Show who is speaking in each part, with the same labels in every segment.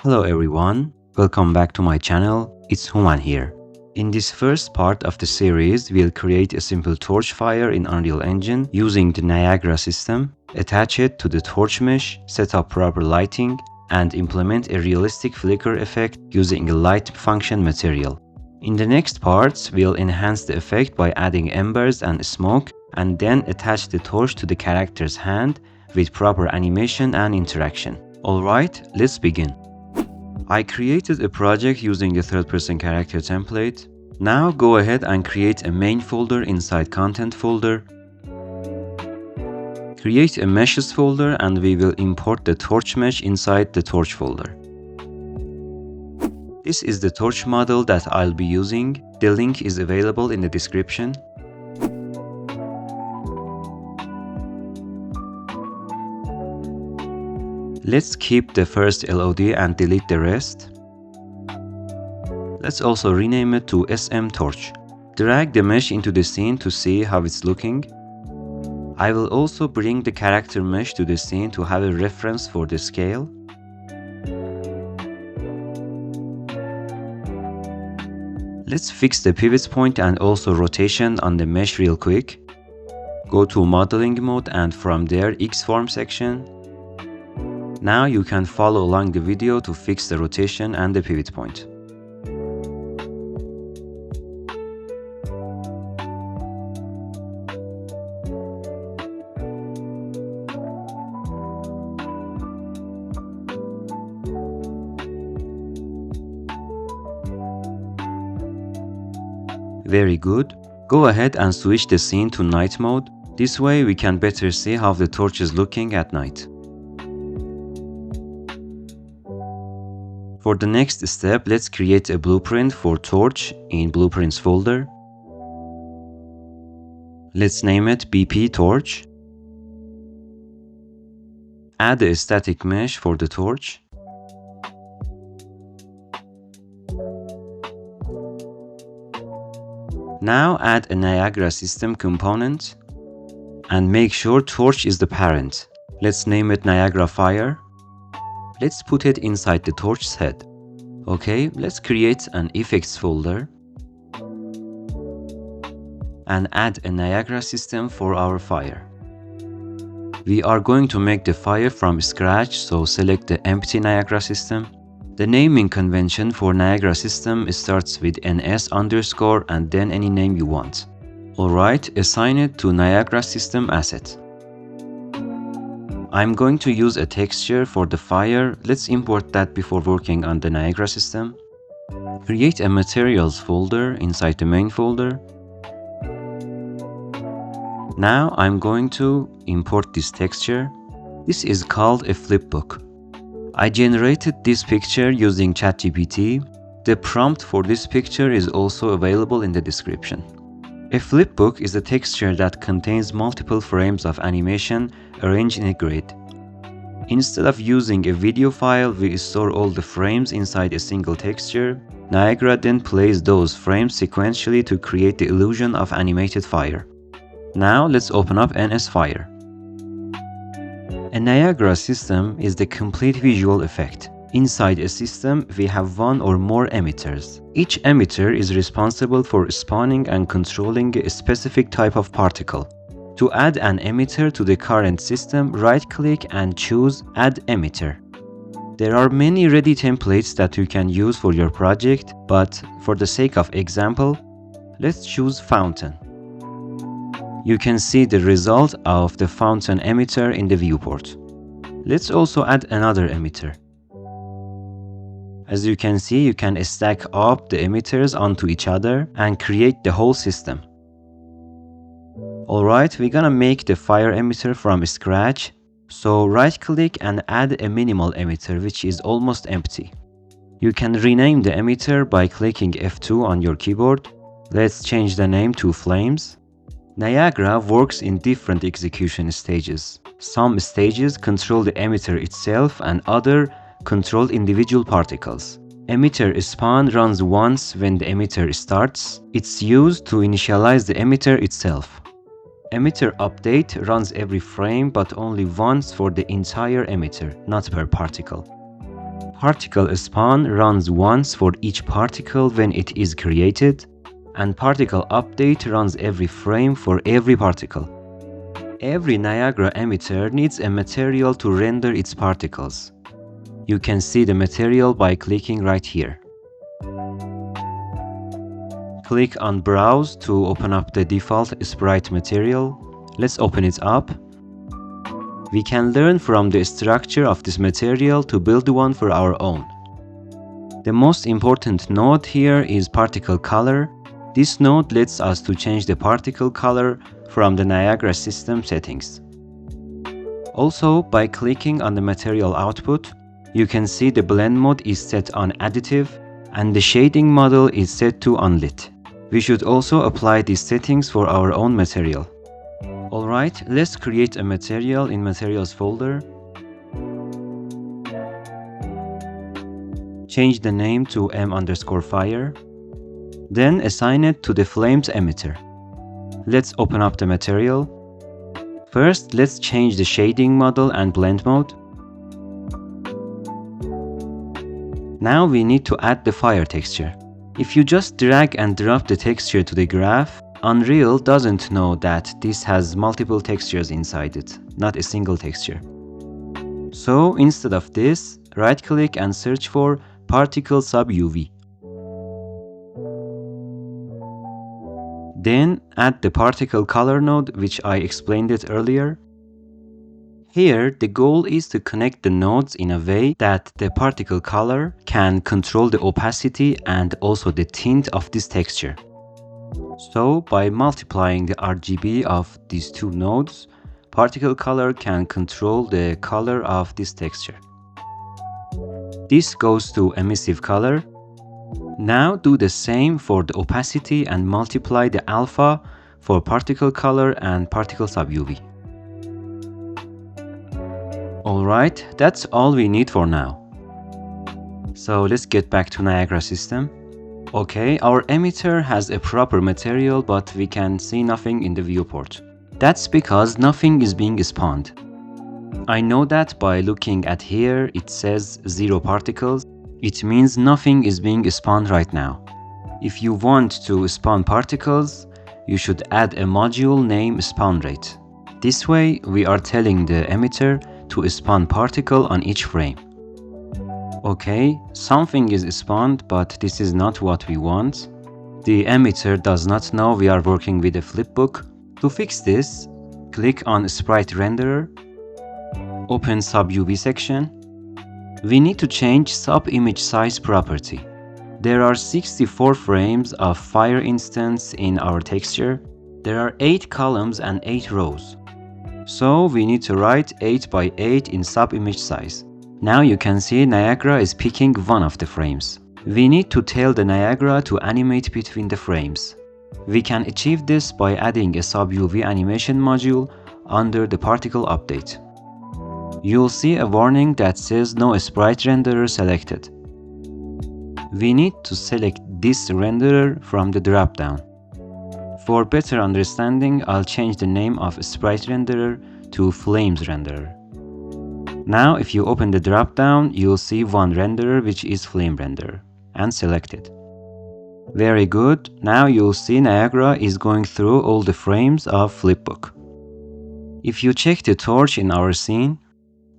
Speaker 1: Hello everyone, welcome back to my channel, it's Human here. In this first part of the series, we'll create a simple torch fire in Unreal Engine using the Niagara system, attach it to the torch mesh, set up proper lighting, and implement a realistic flicker effect using a light function material. In the next parts, we'll enhance the effect by adding embers and smoke, and then attach the torch to the character's hand with proper animation and interaction. Alright, let's begin. I created a project using the third-person character template. Now go ahead and create a main folder inside content folder. Create a meshes folder and we will import the torch mesh inside the torch folder. This is the torch model that I'll be using. The link is available in the description. Let's keep the first LOD and delete the rest. Let's also rename it to SM Torch. Drag the mesh into the scene to see how it's looking. I will also bring the character mesh to the scene to have a reference for the scale. Let's fix the pivot point and also rotation on the mesh real quick. Go to modeling mode and from there X-form section. Now you can follow along the video to fix the rotation and the pivot point. Very good. Go ahead and switch the scene to night mode. This way we can better see how the torch is looking at night. For the next step, let's create a blueprint for torch in blueprints folder. Let's name it BP torch. Add a static mesh for the torch. Now add a Niagara system component and make sure torch is the parent. Let's name it Niagara Fire. Let's put it inside the torch's head. Okay, let's create an effects folder and add a Niagara system for our fire. We are going to make the fire from scratch, so select the empty Niagara system. The naming convention for Niagara system starts with NS underscore and then any name you want. Alright, assign it to Niagara system asset. I'm going to use a texture for the fire. Let's import that before working on the Niagara system. Create a materials folder inside the main folder. Now I'm going to import this texture. This is called a FlipBook. I generated this picture using ChatGPT. The prompt for this picture is also available in the description. A FlipBook is a texture that contains multiple frames of animation arranged in a grid. Instead of using a video file, we store all the frames inside a single texture. Niagara then plays those frames sequentially to create the illusion of animated fire. Now let's open up NS Fire. A Niagara system is the complete visual effect. Inside a system, we have one or more emitters. Each emitter is responsible for spawning and controlling a specific type of particle. To add an emitter to the current system, right-click and choose Add Emitter. There are many ready templates that you can use for your project, but for the sake of example, let's choose Fountain. You can see the result of the fountain emitter in the viewport. Let's also add another emitter. As you can see, you can stack up the emitters onto each other and create the whole system. Alright, we're gonna make the fire emitter from scratch. So right click and add a minimal emitter which is almost empty. You can rename the emitter by clicking F2 on your keyboard. Let's change the name to Flames. Niagara works in different execution stages. Some stages control the emitter itself and other control individual particles. Emitter spawn runs once when the emitter starts. It's used to initialize the emitter itself. Emitter update runs every frame but only once for the entire emitter, not per particle. Particle spawn runs once for each particle when it is created, and particle update runs every frame for every particle. Every Niagara emitter needs a material to render its particles. You can see the material by clicking right here. Click on Browse to open up the default sprite material. Let's open it up. We can learn from the structure of this material to build one for our own. The most important node here is particle color. This node lets us to change the particle color from the Niagara system settings. Also, by clicking on the material output, you can see the blend mode is set on additive and the shading model is set to unlit. We should also apply these settings for our own material. Alright, let's create a material in materials folder. Change the name to m_fire. Then assign it to the flames emitter. Let's open up the material. First, let's change the shading model and blend mode. Now we need to add the fire texture. If you just drag and drop the texture to the graph, Unreal doesn't know that this has multiple textures inside it, not a single texture. So instead of this, right-click and search for Particle Sub-UV. Then add the particle color node, which I explained it earlier. Here, the goal is to connect the nodes in a way that the particle color can control the opacity and also the tint of this texture. So, by multiplying the RGB of these two nodes, particle color can control the color of this texture. This goes to emissive color. Now do the same for the opacity and multiply the alpha for particle color and particle sub-UV. Alright, that's all we need for now. So let's get back to Niagara system. Okay, our emitter has a proper material, but we can see nothing in the viewport. That's because nothing is being spawned. I know that by looking at here, it says 0 particles. It means nothing is being spawned right now. If you want to spawn particles, you should add a module name spawn rate. This way, we are telling the emitter to spawn particle on each frame. Okay, something is spawned, but this is not what we want. The emitter does not know we are working with a FlipBook. To fix this, click on Sprite Renderer, open Sub-UV section. We need to change Sub-Image Size property. There are 64 frames of fire instance in our texture. There are 8 columns and 8 rows. So we need to write 8 by 8 in Sub-Image Size. Now you can see Niagara is picking one of the frames. We need to tell the Niagara to animate between the frames. We can achieve this by adding a sub-UV animation module under the particle update. You'll see a warning that says no sprite renderer selected. We need to select this renderer from the dropdown. For better understanding, I'll change the name of sprite renderer to flames renderer. Now if you open the dropdown, you'll see one renderer, which is flame renderer, and select it. Very good. Now you'll see Niagara is going through all the frames of FlipBook. If you check the torch in our scene,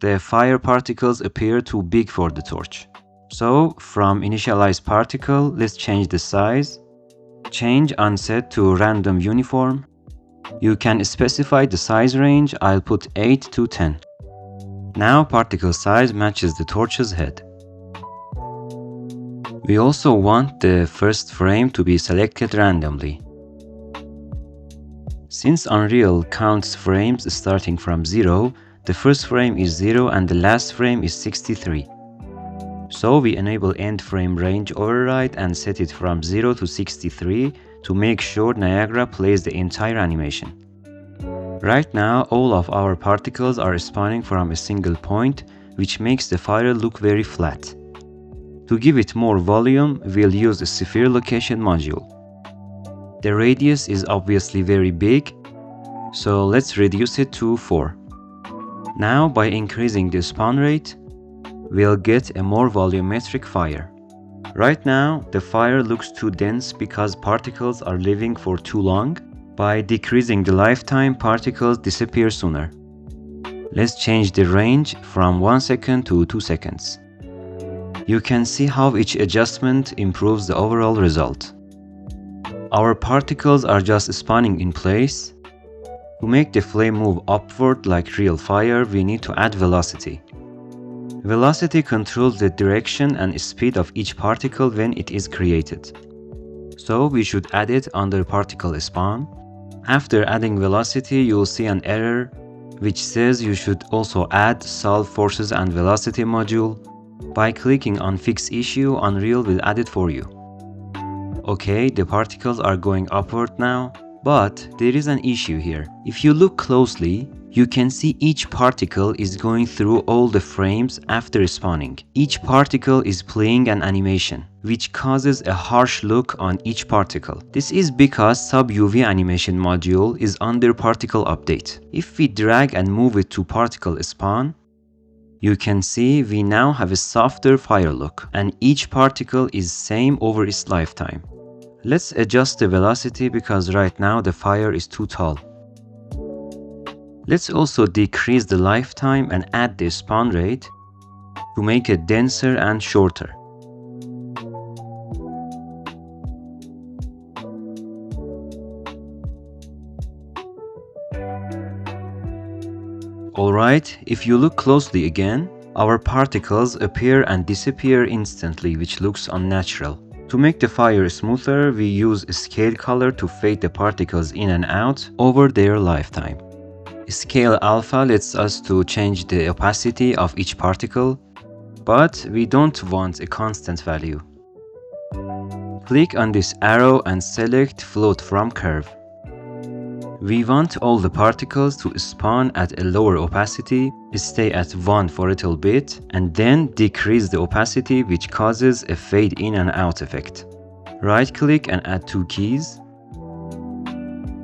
Speaker 1: the fire particles appear too big for the torch. So from initialize particle, let's change the size. Change onset to random uniform. You can specify the size range. I'll put 8 to 10. Now particle size matches the torch's head. We also want the first frame to be selected randomly. Since Unreal counts frames starting from 0, the first frame is 0 and the last frame is 63. So we enable end frame range override and set it from 0 to 63 to make sure Niagara plays the entire animation. Right now, all of our particles are spawning from a single point, which makes the fire look very flat. To give it more volume, we'll use a sphere location module. The radius is obviously very big, so let's reduce it to 4. Now, by increasing the spawn rate, we'll get a more volumetric fire. Right now, the fire looks too dense because particles are living for too long. By decreasing the lifetime, particles disappear sooner. Let's change the range from 1 second to 2 seconds. You can see how each adjustment improves the overall result. Our particles are just spawning in place. To make the flame move upward like real fire, we need to add velocity. Velocity controls the direction and speed of each particle when it is created. So we should add it under particle spawn. After adding velocity, you'll see an error which says you should also add solve forces and velocity module. By clicking on fix issue, Unreal will add it for you. Okay, the particles are going upward now, but there is an issue here. If you look closely, you can see each particle is going through all the frames after spawning. Each particle is playing an animation, which causes a harsh look on each particle. This is because sub-UV animation module is under particle update. If we drag and move it to particle spawn, you can see we now have a softer fire look, and each particle is same over its lifetime. Let's adjust the velocity because right now the fire is too tall. Let's also decrease the lifetime and add the spawn rate to make it denser and shorter. Alright, if you look closely again, our particles appear and disappear instantly, which looks unnatural. To make the fire smoother, we use a scale color to fade the particles in and out over their lifetime. Scale alpha lets us to change the opacity of each particle, but we don't want a constant value. Click on this arrow and select float from curve. We want all the particles to spawn at a lower opacity, stay at 1 for a little bit, and then decrease the opacity, which causes a fade in and out effect. Right click and add 2 keys.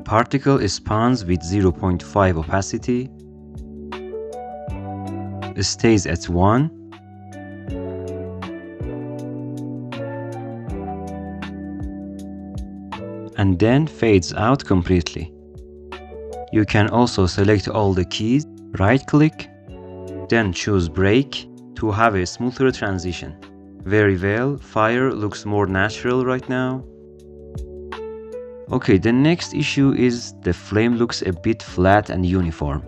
Speaker 1: Particle spawns with 0.5 opacity, stays at 1, and then fades out completely. You can also select all the keys, right click, then choose break to have a smoother transition. Very well, fire looks more natural right now. Okay, the next issue is the flame looks a bit flat and uniform.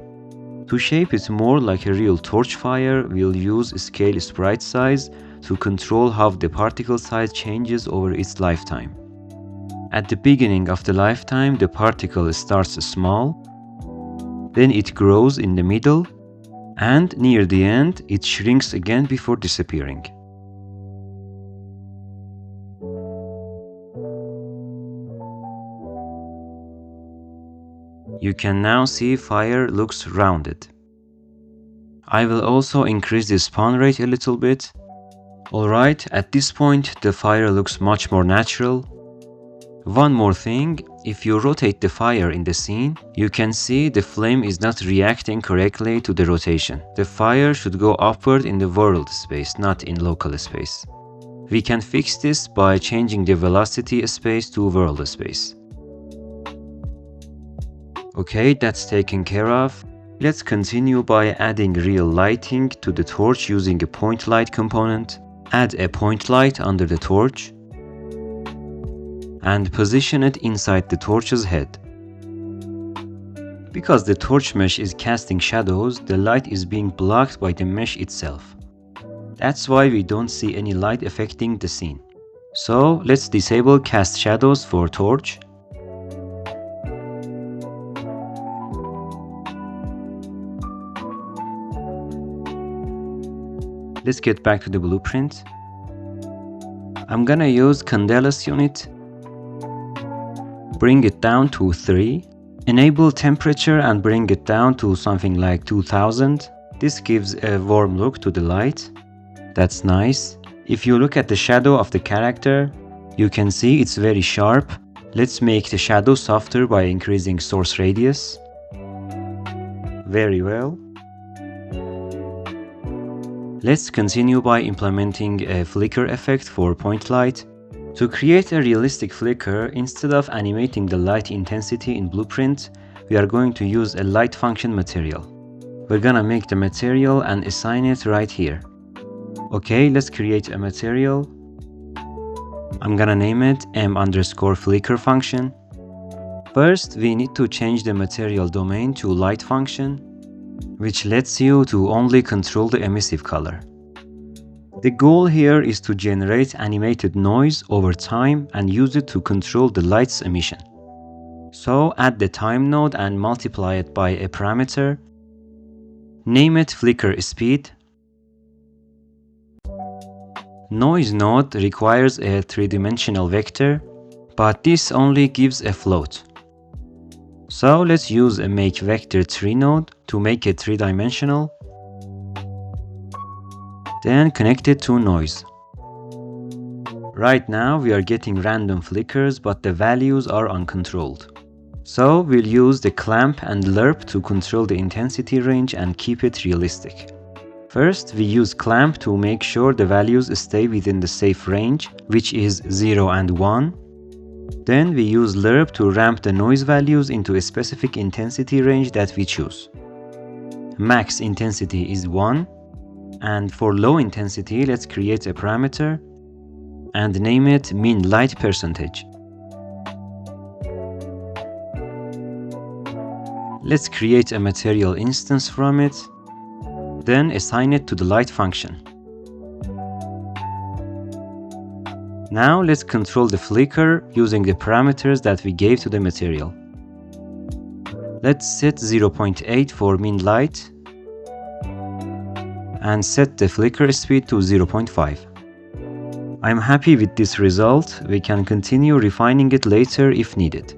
Speaker 1: To shape it more like a real torch fire, we'll use scale sprite size to control how the particle size changes over its lifetime. At the beginning of the lifetime, the particle starts small, then it grows in the middle, and near the end, it shrinks again before disappearing. You can now see fire looks rounded. I will also increase the spawn rate a little bit. Alright, at this point the fire looks much more natural. One more thing, if you rotate the fire in the scene, you can see the flame is not reacting correctly to the rotation. The fire should go upward in the world space, not in local space. We can fix this by changing the velocity space to world space. Okay, that's taken care of. Let's continue by adding real lighting to the torch using a point light component. Add a point light under the torch and position it inside the torch's head. Because the torch mesh is casting shadows, the light is being blocked by the mesh itself. That's why we don't see any light affecting the scene. So let's disable cast shadows for torch. Let's get back to the blueprint. I'm gonna use Candelas unit. Bring it down to 3. Enable temperature and bring it down to something like 2000. This gives a warm look to the light. That's nice. If you look at the shadow of the character, you can see it's very sharp. Let's make the shadow softer by increasing source radius. Very well. Let's continue by implementing a flicker effect for point light. To create a realistic flicker, instead of animating the light intensity in Blueprint, we are going to use a light function material. We're gonna make the material and assign it right here. Okay, let's create a material. I'm gonna name it m_flicker function. First, we need to change the material domain to light function, which lets you to only control the emissive color. The goal here is to generate animated noise over time and use it to control the light's emission. So add the time node and multiply it by a parameter. Name it flicker speed. Noise node requires a three-dimensional vector, but this only gives a float. So let's use a makeVector3 node to make it three-dimensional. Then connect it to noise. Right now we are getting random flickers, but the values are uncontrolled. So we'll use the clamp and lerp to control the intensity range and keep it realistic. First, we use clamp to make sure the values stay within the safe range, which is 0 and 1. Then we use lerp to ramp the noise values into a specific intensity range that we choose. Max intensity is 1, and for low intensity, let's create a parameter and name it min light percentage. Let's create a material instance from it, then assign it to the light function. Now let's control the flicker using the parameters that we gave to the material. Let's set 0.8 for min light and set the flicker speed to 0.5. I'm happy with this result. We can continue refining it later if needed.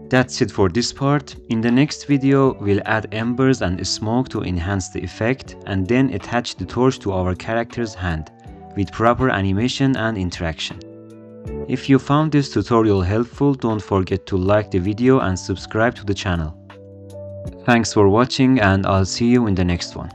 Speaker 1: That's it for this part. In the next video, we'll add embers and smoke to enhance the effect and then attach the torch to our character's hand with proper animation and interaction. If you found this tutorial helpful, don't forget to like the video and subscribe to the channel. Thanks for watching and I'll see you in the next one.